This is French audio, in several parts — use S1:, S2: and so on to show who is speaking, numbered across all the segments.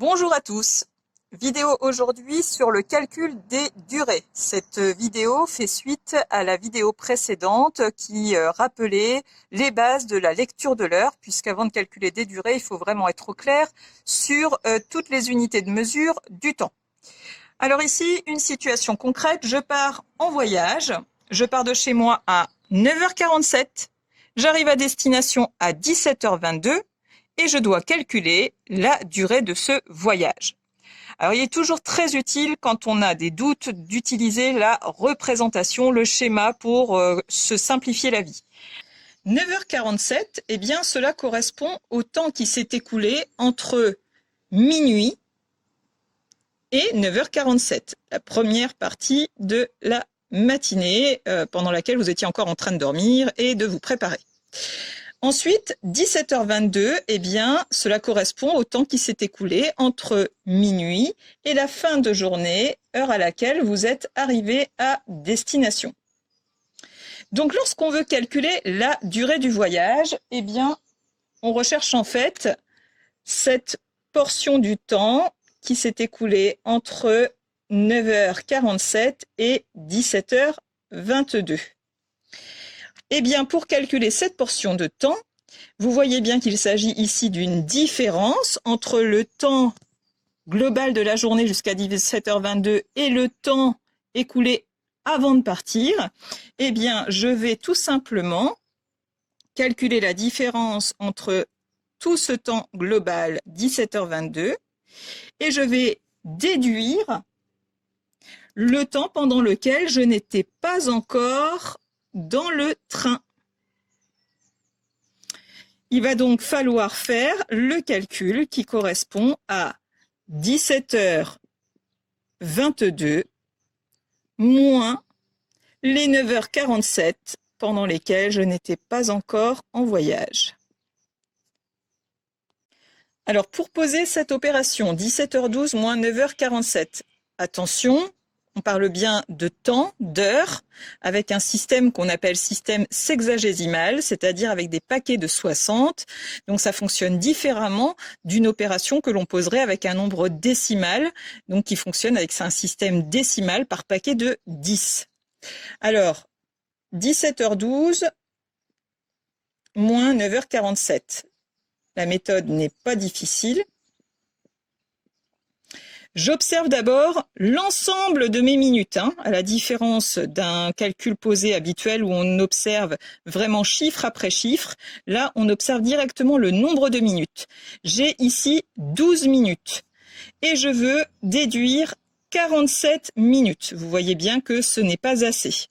S1: Bonjour à tous. Vidéo aujourd'hui sur le calcul des durées. Cette vidéo fait suite à la vidéo précédente qui rappelait les bases de la lecture de l'heure, puisqu'avant de calculer des durées, il faut vraiment être au clair sur toutes les unités de mesure du temps. Alors ici, une situation concrète, je pars en voyage, je pars de chez moi à 9h47, j'arrive à destination à 17h22 et je dois calculer la durée de ce voyage. Alors, il est toujours très utile quand on a des doutes d'utiliser la représentation, le schéma pour se simplifier la vie. 9h47, eh bien, cela correspond au temps qui s'est écoulé entre minuit et 9h47, la première partie de la matinée pendant laquelle vous étiez encore en train de dormir et de vous préparer. Ensuite, 17h22, eh bien, cela correspond au temps qui s'est écoulé entre minuit et la fin de journée, heure à laquelle vous êtes arrivé à destination. Donc, lorsqu'on veut calculer la durée du voyage, eh bien, on recherche en fait cette portion du temps qui s'est écoulée entre 9h47 et 17h22. Eh bien, pour calculer cette portion de temps, vous voyez bien qu'il s'agit ici d'une différence entre le temps global de la journée jusqu'à 17h22 et le temps écoulé avant de partir. Eh bien, je vais tout simplement calculer la différence entre tout ce temps global 17h22 et je vais déduire le temps pendant lequel je n'étais pas encore dans le train. Il va donc falloir faire le calcul qui correspond à 17h22 moins les 9h47 pendant lesquelles je n'étais pas encore en voyage. Alors, pour poser cette opération, 17h12 moins 9h47, attention, on parle bien de temps, d'heures, avec un système qu'on appelle système sexagésimal, c'est-à-dire avec des paquets de 60. Donc ça fonctionne différemment d'une opération que l'on poserait avec un nombre décimal, donc qui fonctionne avec un système décimal par paquet de 10. Alors, 17h12 moins 9h47. La méthode n'est pas difficile. J'observe d'abord l'ensemble de mes minutes, à la différence d'un calcul posé habituel où on observe vraiment chiffre après chiffre. Là, on observe directement le nombre de minutes. J'ai ici 12 minutes et je veux déduire 47 minutes. Vous voyez bien que ce n'est pas assez.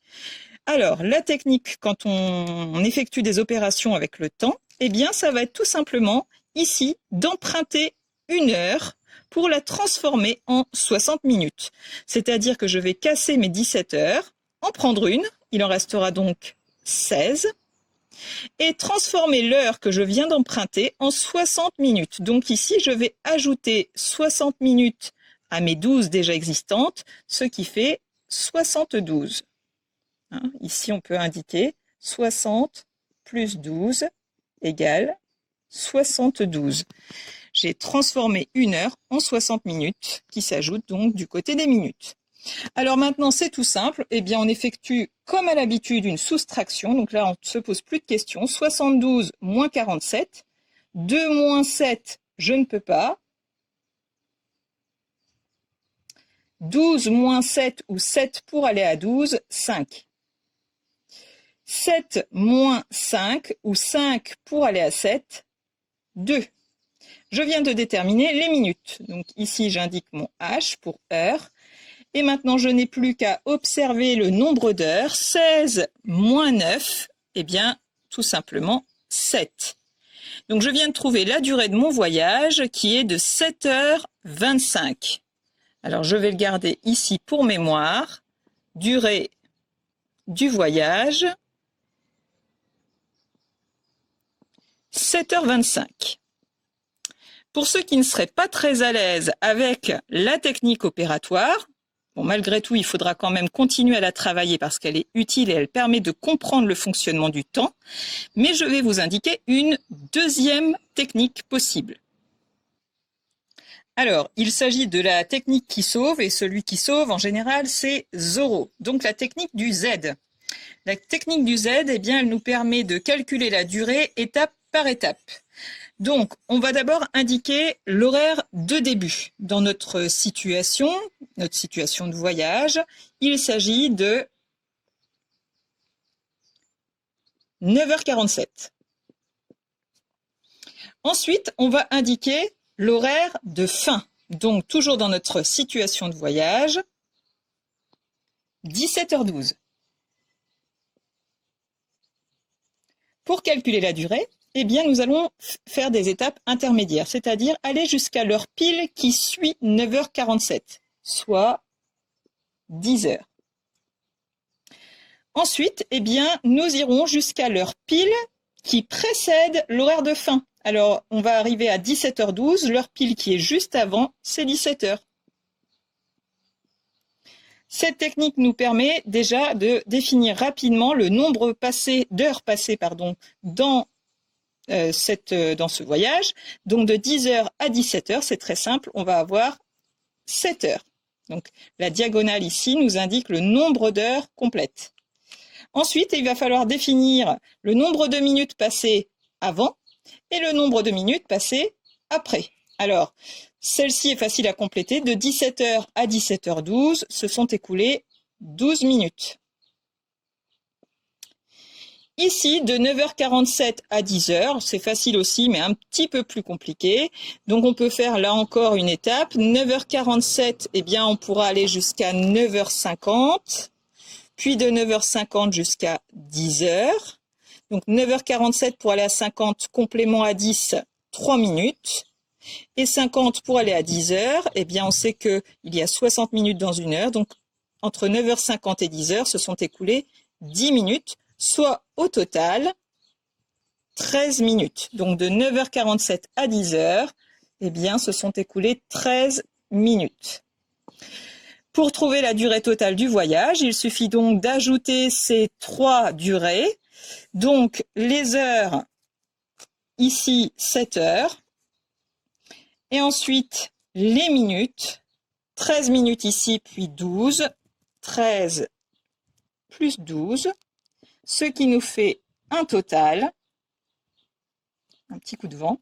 S1: Alors, la technique quand on effectue des opérations avec le temps, eh bien, ça va être tout simplement ici d'emprunter une heure pour la transformer en 60 minutes. C'est-à-dire que je vais casser mes 17 heures, en prendre une, il en restera donc 16, et transformer l'heure que je viens d'emprunter en 60 minutes. Donc ici, je vais ajouter 60 minutes à mes 12 déjà existantes, ce qui fait 72. Ici, on peut indiquer 60 plus 12 égale 72. J'ai transformé une heure en 60 minutes qui s'ajoutent donc du côté des minutes. Alors maintenant, c'est tout simple. Eh bien, on effectue comme à l'habitude une soustraction. Donc là, on ne se pose plus de questions. 72 moins 47. 2 moins 7, je ne peux pas. 12 moins 7 ou 7 pour aller à 12, 5. 7 moins 5 ou 5 pour aller à 7, 2. Je viens de déterminer les minutes. Donc ici, j'indique mon H pour heure. Et maintenant, je n'ai plus qu'à observer le nombre d'heures. 16 moins 9, eh bien, tout simplement 7. Donc, je viens de trouver la durée de mon voyage qui est de 7h25. Alors, je vais le garder ici pour mémoire. Durée du voyage, 7h25. Pour ceux qui ne seraient pas très à l'aise avec la technique opératoire, bon, malgré tout, il faudra quand même continuer à la travailler parce qu'elle est utile et elle permet de comprendre le fonctionnement du temps, mais je vais vous indiquer une deuxième technique possible. Alors, il s'agit de la technique qui sauve, et celui qui sauve, en général, c'est Zorro. Donc, la technique du Z. La technique du Z, eh bien, elle nous permet de calculer la durée étape par étape. Donc, on va d'abord indiquer l'horaire de début. Dans notre situation de voyage, il s'agit de 9h47. Ensuite, on va indiquer l'horaire de fin. Donc, toujours dans notre situation de voyage, 17h12. Pour calculer la durée, eh bien, nous allons faire des étapes intermédiaires, c'est-à-dire aller jusqu'à l'heure pile qui suit 9h47, soit 10h. Ensuite, eh bien, nous irons jusqu'à l'heure pile qui précède l'horaire de fin. Alors, on va arriver à 17h12, l'heure pile qui est juste avant, c'est 17h. Cette technique nous permet déjà de définir rapidement le nombre d'heures passées dans ce voyage. Donc de 10h à 17h, c'est très simple, on va avoir 7 heures. Donc la diagonale ici nous indique le nombre d'heures complètes. Ensuite, il va falloir définir le nombre de minutes passées avant et le nombre de minutes passées après. Alors, celle-ci est facile à compléter. De 17h à 17h12, se sont écoulées 12 minutes. Ici, de 9h47 à 10h, c'est facile aussi, mais un petit peu plus compliqué. Donc, on peut faire là encore une étape. 9h47, eh bien, on pourra aller jusqu'à 9h50, puis de 9h50 jusqu'à 10h. Donc, 9h47 pour aller à 50, complément à 10, 3 minutes. Et 50 pour aller à 10h, eh bien, on sait qu'il y a 60 minutes dans une heure. Donc, entre 9h50 et 10h, se sont écoulées 10 minutes, soit au total 13 minutes. Donc, de 9h47 à 10h, eh bien, se sont écoulées 13 minutes. Pour trouver la durée totale du voyage, il suffit donc d'ajouter ces 3 durées. Donc, les heures, ici, 7 heures. Et ensuite, les minutes, 13 minutes ici, puis 12, 13 plus 12, ce qui nous fait un total, un petit coup de vent,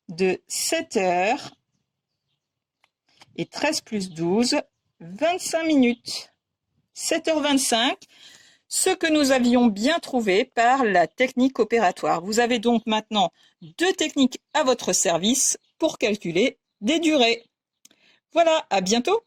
S1: de 7 heures et 13 plus 12, 25 minutes. 7h25, ce que nous avions bien trouvé par la technique opératoire. Vous avez donc maintenant 2 techniques à votre service pour calculer des durées. Voilà, à bientôt!